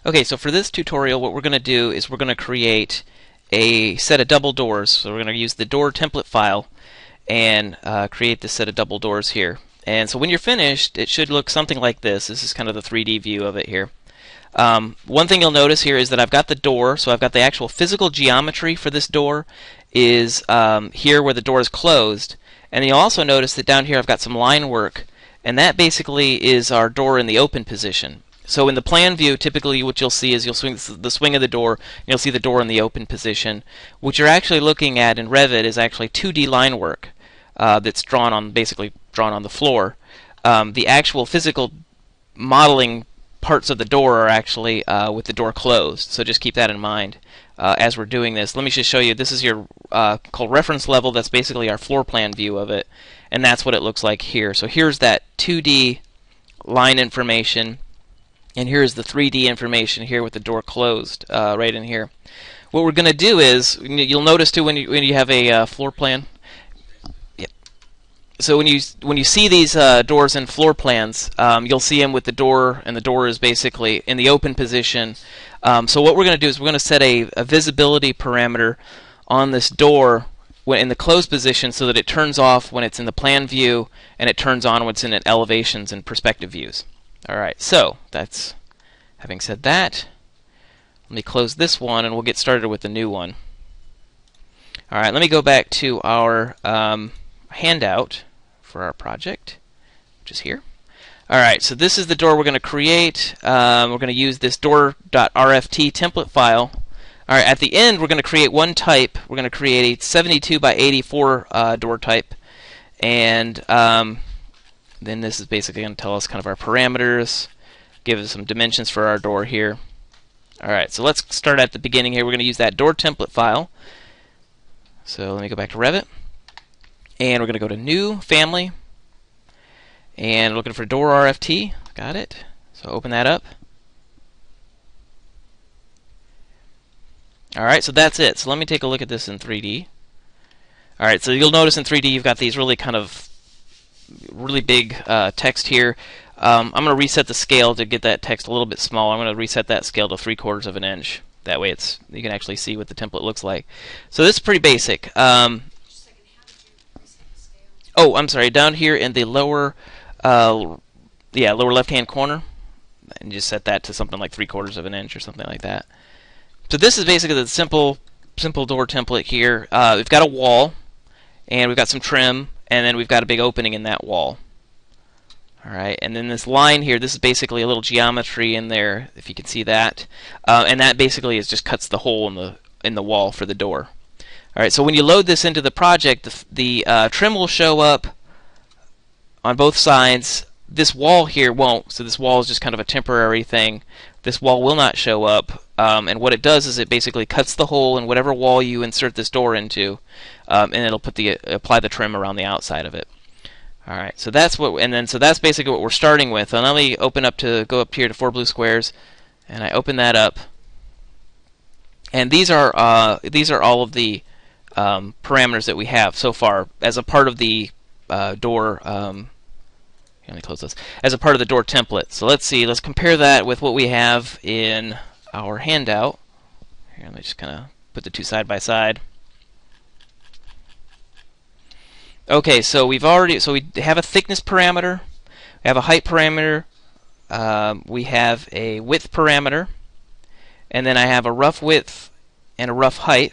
Okay, so for this tutorial, what we're going to do is we're going to create a set of double doors. So we're going to use the door template file and create this set of double doors here. And so when you're finished, it should look something like this. This is kind of the 3D view of it here. One thing you'll notice here is that I've got the door, so I've got the actual physical geometry for this door is here where the door is closed. And you'll also notice that down here I've got some line work, and that basically is our door in the open position. So in the plan view, typically what you'll see is you'll swing the swing of the door, and you'll see the door in the open position. What you're actually looking at in Revit is actually 2D line work that's basically drawn on the floor. The actual physical modeling parts of the door are actually with the door closed. So just keep that in mind as we're doing this. Let me just show you. This is your called reference level. That's basically our floor plan view of it, and that's what it looks like here. So here's that 2D line information. And here's the 3D information here with the door closed right in here. What we're going to do is, you'll notice too when you have a floor plan. Yep. So when you see these doors in floor plans, you'll see them with the door, and the door is basically in the open position. So what we're going to do is we're going to set a visibility parameter on this door when in the closed position, so that it turns off when it's in the plan view, and it turns on when it's in elevations and perspective views. Alright, so that's, having said that, let me close this one and we'll get started with the new one. Alright, let me go back to our handout for our project, which is here. Alright, so this is the door we're going to create. We're going to use this door.rft template file. Alright, at the end we're going to create one type. We're going to create a 72 by 84 door type. And then this is basically going to tell us kind of our parameters, give us some dimensions for our door here. Alright, so let's start at the beginning here. We're going to use that door template file. So let me go back to Revit. And we're going to go to New, Family. And looking for door RFT. Got it. So open that up. Alright, so that's it. So let me take a look at this in 3D. Alright, so you'll notice in 3D you've got these really big text here. I'm going to reset the scale to get that text a little bit smaller. I'm going to reset that scale to 3/4 of an inch. That way you can actually see what the template looks like. So this is pretty basic. Oh, I'm sorry. Down here in the lower left-hand corner, and just set that to something like 3/4 of an inch or something like that. So this is basically the simple door template here. We've got a wall, and we've got some trim, and then we've got a big opening in that wall. Alright, and then this line here, this is basically a little geometry in there, if you can see that. And that basically just cuts the hole in the wall for the door. Alright, so when you load this into the project, the trim will show up on both sides. This wall here won't, so this wall is just kind of a temporary thing. This wall will not show up, and what it does is it basically cuts the hole in whatever wall you insert this door into, and it'll apply the trim around the outside of it. All right, so that's that's basically what we're starting with. And let me go up here to 4 blue squares, and I open that up, and these are all of the parameters that we have so far as a part of the door. Let me close this. As a part of the door template. So let's see. Let's compare that with what we have in our handout. Here, let me just kind of put the two side by side. Okay, so we have a thickness parameter, we have a height parameter, we have a width parameter, and then I have a rough width and a rough height.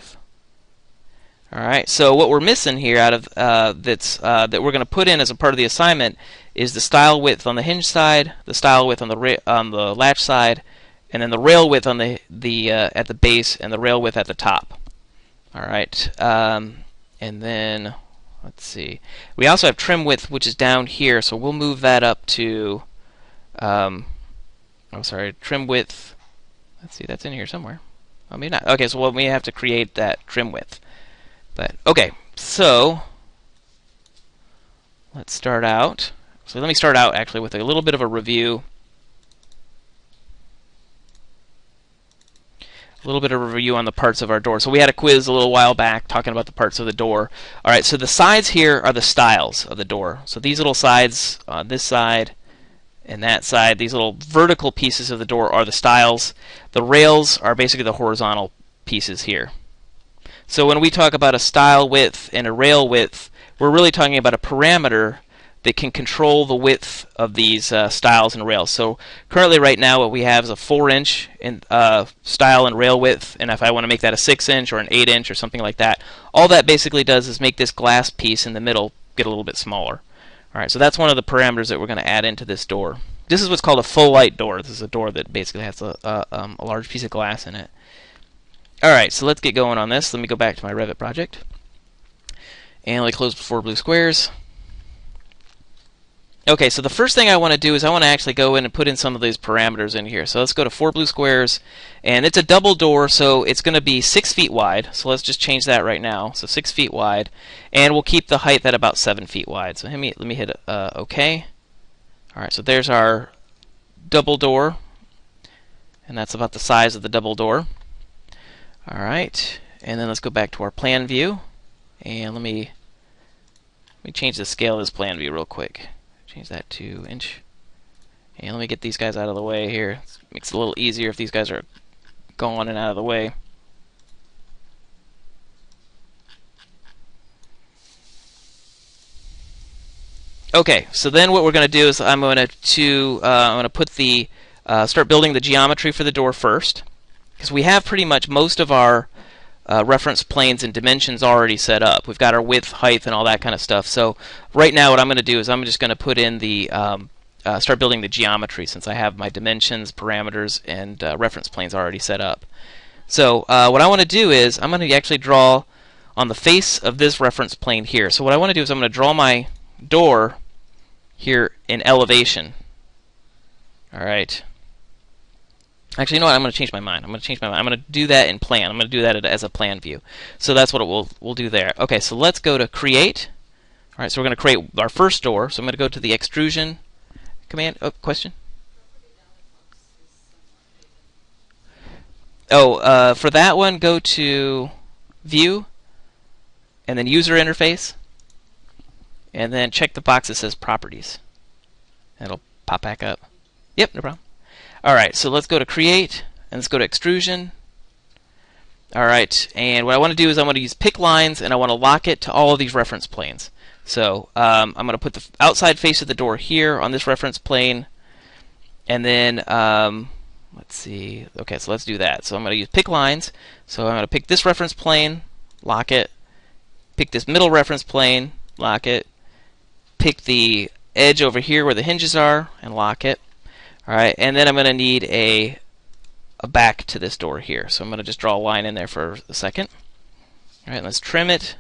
Alright, so what we're missing here out of that we're going to put in as a part of the assignment is the style width on the hinge side, the style width on the latch side, and then the rail width on at the base, and the rail width at the top. Alright, and then let's see. We also have trim width, which is down here, so we'll move that up to trim width. Let's see, that's in here somewhere. Oh, maybe not. Okay, so we have to create that trim width. But okay, so let's start out. So let me start out actually with a little bit of a review. A little bit of a review on the parts of our door. So we had a quiz a little while back talking about the parts of the door. Alright, so the sides here are the styles of the door. So these little sides on this side And that side, these little vertical pieces of the door are the stiles. The rails are basically the horizontal pieces here. So when we talk about a stile width and a rail width, we're really talking about a parameter that can control the width of these stiles and rails. So currently right now what we have is a 4-inch stile and rail width, and if I want to make that a 6-inch or an 8-inch or something like that, all that basically does is make this glass piece in the middle get a little bit smaller. Alright, so that's one of the parameters that we're going to add into this door. This is what's called a full light door. This is a door that basically has a large piece of glass in it. Alright, so let's get going on this. Let me go back to my Revit project. And let me close before blue squares. Okay, so the first thing I want to do is I want to actually go in and put in some of these parameters in here. So let's go to 4 blue squares, and it's a double door, so it's going to be 6 feet wide. So let's just change that right now. So 6 feet wide, and we'll keep the height at about 7 feet wide. So let me hit OK. All right, so there's our double door, and that's about the size of the double door. All right, and then let's go back to our plan view, and let me change the scale of this plan view real quick. Change that to inch. And let me get these guys out of the way here. It makes it a little easier if these guys are gone and out of the way. Okay, so then what we're going to do is I'm going to put the start building the geometry for the door first, because we have pretty much most of our reference planes and dimensions already set up. We've got our width, height, and all that kind of stuff. So right now what I'm going to do is I'm just going to put in the start building the geometry, since I have my dimensions, parameters, and reference planes already set up. So what I want to do is I'm going to actually draw on the face of this reference plane here. So what I want to do is I'm going to draw my door here in elevation. Alright. Actually, you know what? I'm going to change my mind. I'm going to do that in plan. I'm going to do that as a plan view. So that's what we'll do there. Okay, so let's go to create. All right, so we're going to create our first door. So I'm going to go to the extrusion command. Oh, question? Oh, for that one, go to view, and then user interface, and then check the box that says properties. It'll pop back up. Yep, no problem. Alright, so let's go to create, and let's go to extrusion. Alright, and what I want to do is I want to use pick lines, and I want to lock it to all of these reference planes. So I'm going to put the outside face of the door here on this reference plane, and then let's see. Okay, so let's do that. So I'm going to use pick lines. So I'm going to pick this reference plane, lock it, pick this middle reference plane, lock it, pick the edge over here where the hinges are, and lock it. Alright, and then I'm going to need a back to this door here. So I'm going to just draw a line in there for a second. Alright, let's trim it.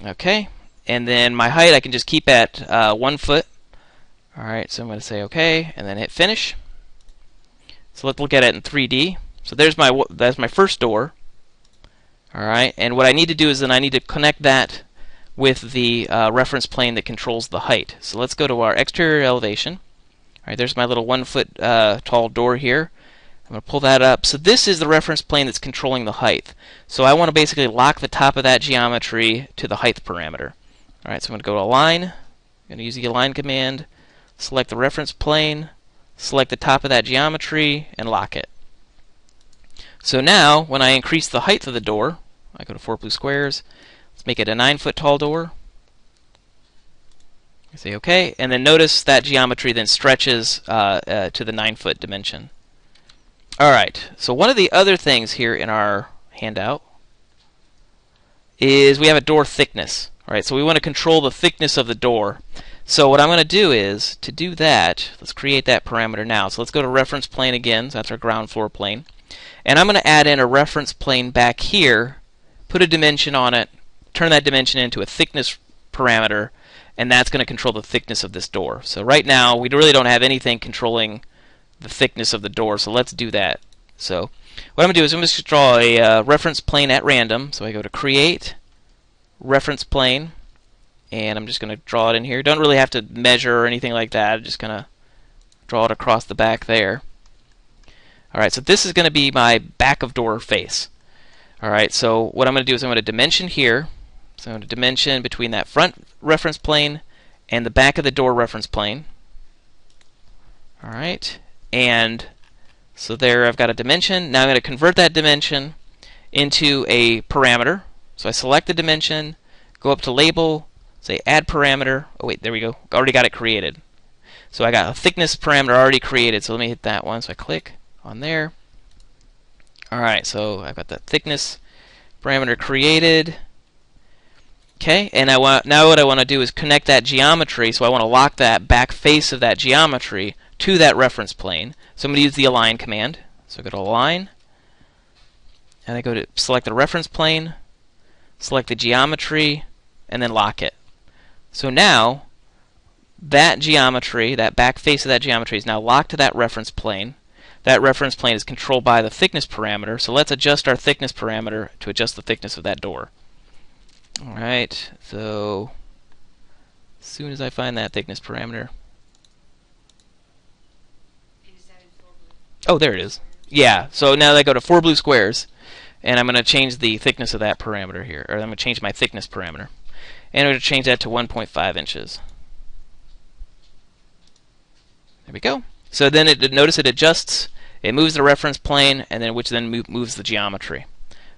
Okay, and then my height I can just keep at 1 foot. Alright, so I'm going to say OK, and then hit finish. So let's look at it in 3D. So that's my first door. Alright, and what I need to do is then I need to connect that with the reference plane that controls the height. So let's go to our exterior elevation. Alright, there's my little 1 foot tall door here. I'm going to pull that up. So this is the reference plane that's controlling the height. So I want to basically lock the top of that geometry to the height parameter. Alright, so I'm going to go to align. I'm going to use the align command, select the reference plane, select the top of that geometry, and lock it. So now, when I increase the height of the door, I go to 4 blue squares, let's make it a 9 foot tall door. I say OK, and then notice that geometry then stretches to the 9 foot dimension. Alright, so one of the other things here in our handout is we have a door thickness. Alright, so we want to control the thickness of the door. So what I'm going to do is, to do that, let's create that parameter now. So let's go to reference plane again, so that's our ground floor plane. And I'm going to add in a reference plane back here, put a dimension on it, turn that dimension into a thickness parameter, and that's going to control the thickness of this door. So right now, we really don't have anything controlling the thickness of the door, so let's do that. So what I'm going to do is I'm going to draw a reference plane at random. So I go to create, reference plane, and I'm just going to draw it in here. Don't really have to measure or anything like that. I'm just going to draw it across the back there. Alright, so this is going to be my back of door face. Alright, so what I'm going to do is I'm going to dimension here. So I'm going to dimension between that front reference plane and the back of the door reference plane. Alright, and so there I've got a dimension. Now I'm going to convert that dimension into a parameter. So I select the dimension, go up to label, say add parameter. Oh wait, there we go. Already got it created. So I got a thickness parameter already created. So let me hit that one. So I click on there. Alright, so I've got that thickness parameter created. Okay, and now what I want to do is connect that geometry. So I want to lock that back face of that geometry to that reference plane. So I'm going to use the align command. So go to align, and I go to select the reference plane, select the geometry, and then lock it. So now that geometry, that back face of that geometry, is now locked to that reference plane. That reference plane is controlled by the thickness parameter. So let's adjust our thickness parameter to adjust the thickness of that door. Alright, so as soon as I find that thickness parameter. Oh, there it is. Yeah, so now I go to 4 blue squares, and I'm going to change the thickness of that parameter here. Or I'm going to change my thickness parameter. And I'm going to change that to 1.5 inches. There we go. So then notice it adjusts, it moves the reference plane, and then which then moves the geometry.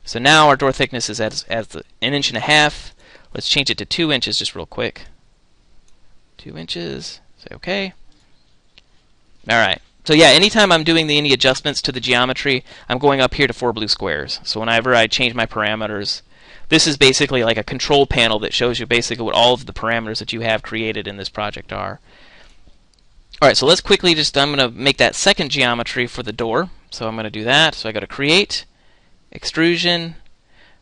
So now our door thickness is at 1.5 inches. Let's change it to 2 inches just real quick. 2 inches. Say OK. Alright. So yeah, anytime I'm doing any adjustments to the geometry, I'm going up here to 4 blue squares. So whenever I change my parameters, this is basically like a control panel that shows you basically what all of the parameters that you have created in this project are. Alright, so let's quickly I'm going to make that second geometry for the door. So I'm going to do that. So I go to Create, Extrusion,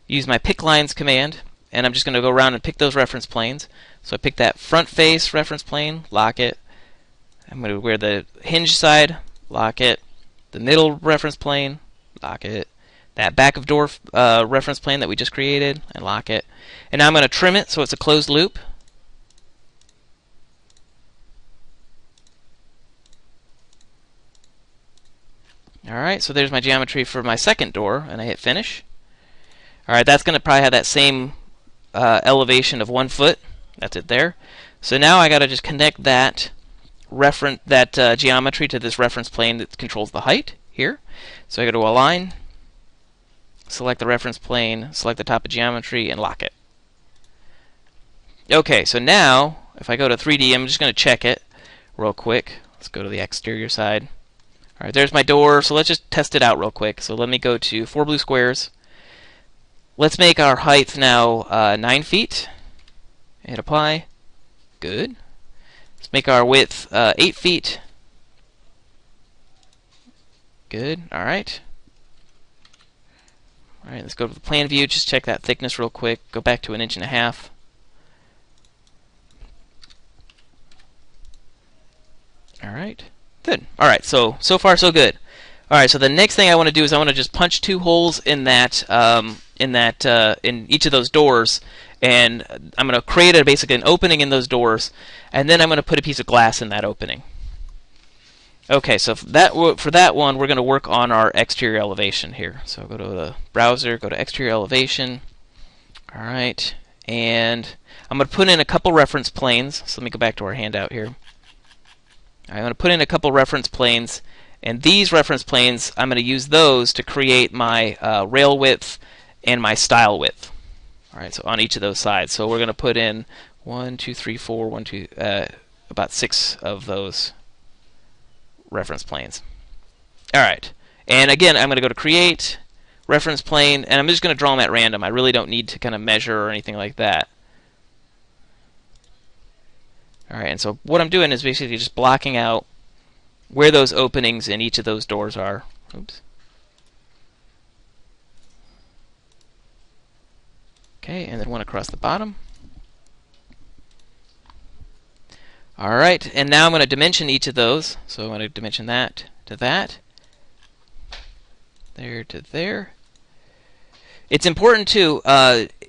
use my Pick Lines command, and I'm just going to go around and pick those reference planes. So I pick that front face reference plane, lock it. I'm going to wear the hinge side, lock it. The middle reference plane, lock it. That back of door reference plane that we just created, and lock it. And now I'm going to trim it so it's a closed loop. Alright, so there's my geometry for my second door, and I hit finish. Alright, that's going to probably have that same elevation of 1 foot. That's it there. So now I got to just connect that geometry to this reference plane that controls the height here. So I go to Align, select the reference plane, select the top of geometry, and lock it. Okay, so now if I go to 3D, I'm just going to check it real quick. Let's go to the exterior side. Alright, there's my door, so let's just test it out real quick. So let me go to 4 blue squares. Let's make our height now 9 feet. Hit apply. Good. Let's make our width 8 feet. Good. Alright. Alright, let's go to the plan view, just check that thickness real quick. Go back to 1.5 inches. Alright. Good. Alright, so far so good. Alright, so the next thing I want to do is I want to just punch 2 holes in each of those doors, and I'm going to create basically an opening in those doors, and then I'm going to put a piece of glass in that opening. Okay, so for that one, we're going to work on our exterior elevation here. So go to the browser, go to exterior elevation. Alright, and I'm going to put in a couple reference planes. So let me go back to our handout here. I'm going to put in a couple reference planes, and these reference planes, I'm going to use those to create my rail width and my stile width. Alright, so on each of those sides. So we're going to put in 1, 2, 3, 4, about 6 of those reference planes. Alright, and again, I'm going to go to Create, Reference Plane, and I'm just going to draw them at random. I really don't need to kind of measure or anything like that. Alright, and so what I'm doing is basically just blocking out where those openings in each of those doors are. Oops. Okay, and then one across the bottom. Alright, and now I'm going to dimension each of those. So I'm going to dimension that to that. There to there. It's important too,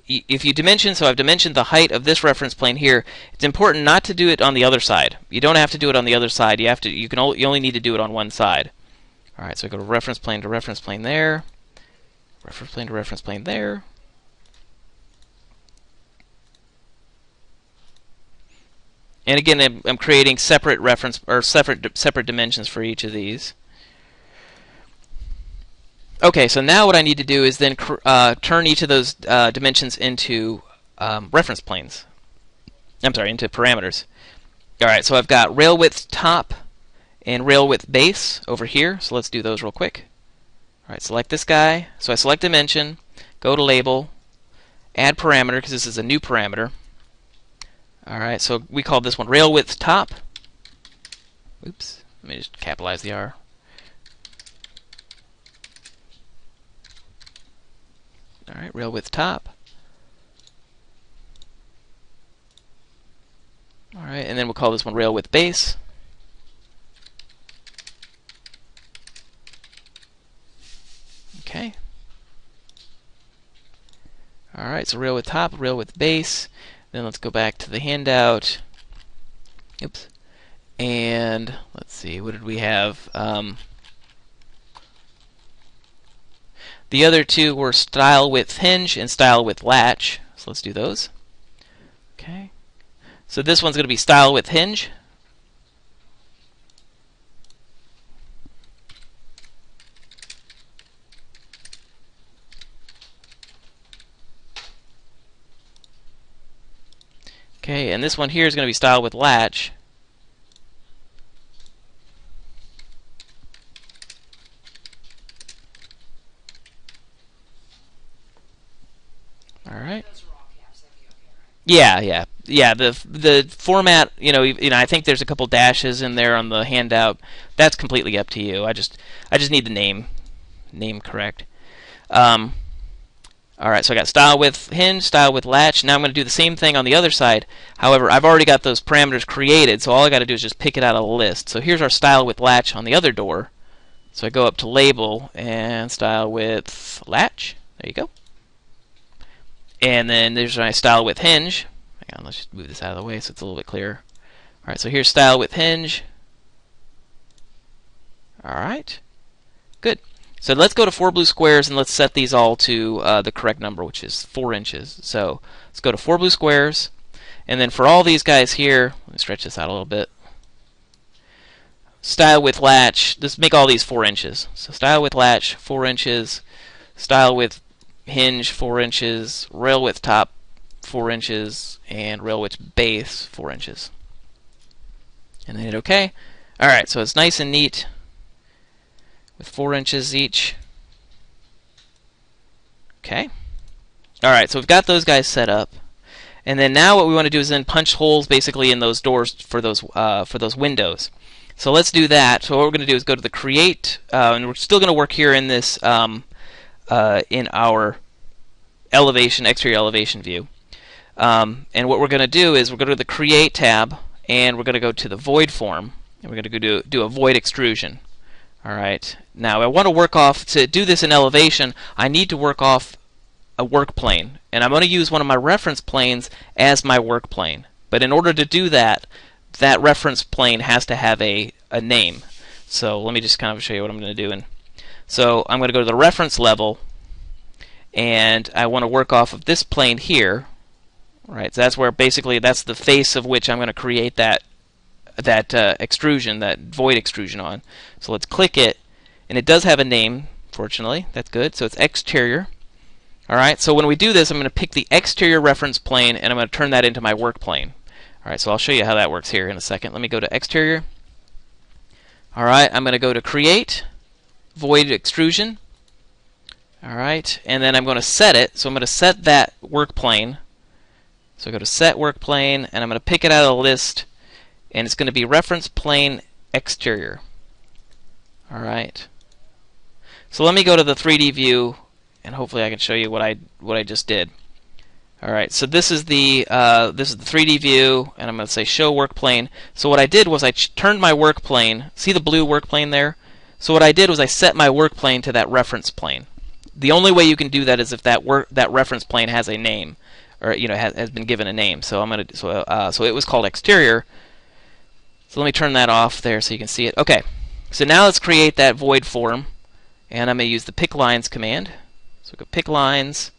if you dimension, so I've dimensioned the height of this reference plane here, it's important not to do it on the other side. You don't have to do it on the other side. You only need to do it on one side. Alright, so I go to reference plane there. reference plane to reference plane there. And again, I'm creating separate reference or separate dimensions for each of these. Okay, so now what I need to do is then turn each of those dimensions into reference planes. I'm sorry, into parameters. All right, so I've got rail width top and rail width base over here. So let's do those real quick. All right, select this guy. So I select dimension, go to label, add parameter because this is a new parameter. All right, so we call this one rail width top. Oops, let me just capitalize the R. All right, rail width top. All right, and then we'll call this one rail width base. Okay. All right, so rail width top, rail width base. Then let's go back to the handout. Oops. And let's see, what did we have? The other two were style width hinge and style width latch. So let's do those. Okay. So this one's going to be style width hinge. Okay, and this one here is going to be style width latch. All right. Yeah. The format, I think there's a couple dashes in there on the handout. That's completely up to you. I just need the name correct. All right, so I got style width hinge, style width latch. Now I'm going to do the same thing on the other side. However, I've already got those parameters created, so all I got to do is just pick it out of the list. So here's our style width latch on the other door. So I go up to label and style width latch. There you go. And then there's my style width hinge. Hang on, let's just move this out of the way so it's a little bit clearer. All right, so here's style width hinge. All right, good. So let's go to 4 blue squares and let's set these all to the correct number, which is 4 inches. So let's go to 4 blue squares, and then for all these guys here, let me stretch this out a little bit. Style width latch, let's make all these 4 inches. So style width latch, 4 inches. Style width hinge, 4 inches. Rail width top, 4 inches. And rail width base, 4 inches. And then hit OK. Alright, so it's nice and neat with 4 inches each. Okay. Alright, so we've got those guys set up. And then now what we want to do is then punch holes basically in those doors for those windows. So let's do that. So what we're going to do is go to the create, and we're still going to work here in this in our exterior elevation view. And what we're going to do is we're going to go to the create tab, and we're going to go to the void form, and we're going to do a void extrusion. All right. Now I want to work off, to do this in elevation, I need to work off a work plane, and I'm going to use one of my reference planes as my work plane. But in order to do that, that reference plane has to have a name. So let me just kind of show you what I'm going to do. So I'm going to go to the reference level, and I want to work off of this plane here. Right. So that's where basically that's the face of which I'm going to create that extrusion, that void extrusion on. So let's click it, and it does have a name, fortunately. That's good. So it's exterior. Alright, so when we do this, I'm going to pick the exterior reference plane, and I'm going to turn that into my work plane. Alright, so I'll show you how that works here in a second. Let me go to exterior. Alright, I'm going to go to create, void extrusion. Alright, and then I'm going to set it. So I'm going to set that work plane. So go to set work plane, and I'm going to pick it out of the list, and it's going to be reference plane exterior. Alright. So let me go to the 3D view, and hopefully I can show you what I just did. Alright, so this is the 3D view, and I'm going to say show work plane. So what I did was I turned my work plane. See the blue work plane there? So what I did was I set my work plane to that reference plane. The only way you can do that is if that reference plane has a name, or has been given a name. So so it was called exterior. So let me turn that off there so you can see it. Okay, so now let's create that void form, and I'm going to use the pick lines command. So So go pick lines,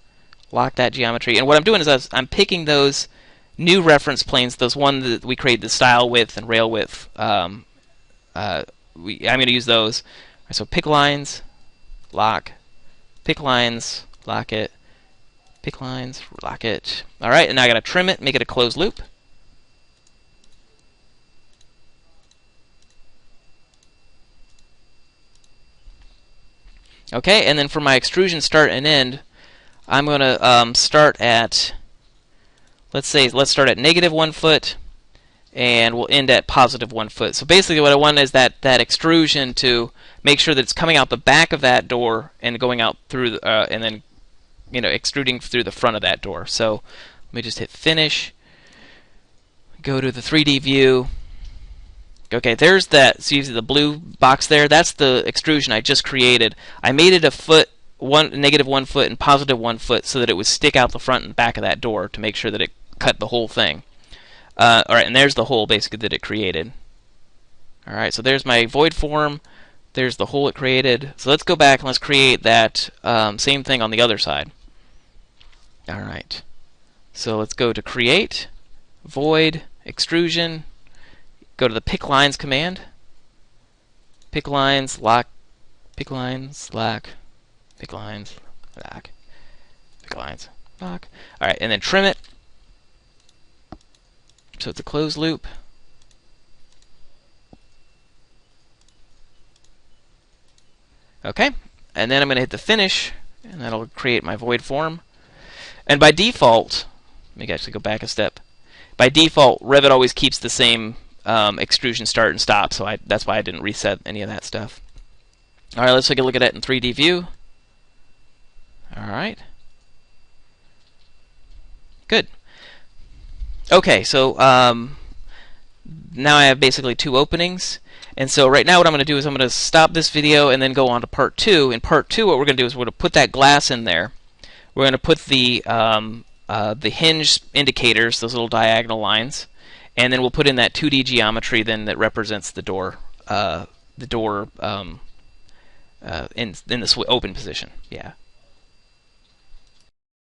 lock that geometry. And what I'm doing is I'm picking those new reference planes, those ones that we created the style width and rail width. I'm going to use those. Right, so pick lines, lock, pick lines, lock it, pick lines, lock it. All right, and now I got to trim it, make it a closed loop. Okay, and then for my extrusion start and end, I'm going to start at, let's start at -1 foot, and we'll end at +1 foot. So basically what I want is that extrusion to make sure that it's coming out the back of that door and going out through, and then extruding through the front of that door. So let me just hit finish, go to the 3D view. Okay, there's that. So you see the blue box there? That's the extrusion I just created. I made it a foot, -1 foot and +1 foot, so that it would stick out the front and back of that door to make sure that it cut the whole thing. All right, and there's the hole basically that it created. All right, so there's my void form. There's the hole it created. So let's go back and let's create that same thing on the other side. All right, so let's go to create, void, extrusion. Go to the pick lines command. Pick lines, lock, pick lines, lock, pick lines, lock, pick lines, lock. All right, and then trim it. So it's a closed loop. Okay, and then I'm going to hit the finish, and that'll create my void form. And by default, let me actually go back a step. By default, Revit always keeps the same extrusion start and stop, so that's why I didn't reset any of that stuff. All right, let's take a look at it in 3D view. All right. Good. Okay, so now I have basically 2 openings. And so right now what I'm going to do is I'm going to stop this video and then go on to part 2. In part 2 what we're going to do is we're going to put that glass in there. We're going to put the hinge indicators, those little diagonal lines, and then we'll put in that 2D geometry then that represents the door in this open position. Yeah.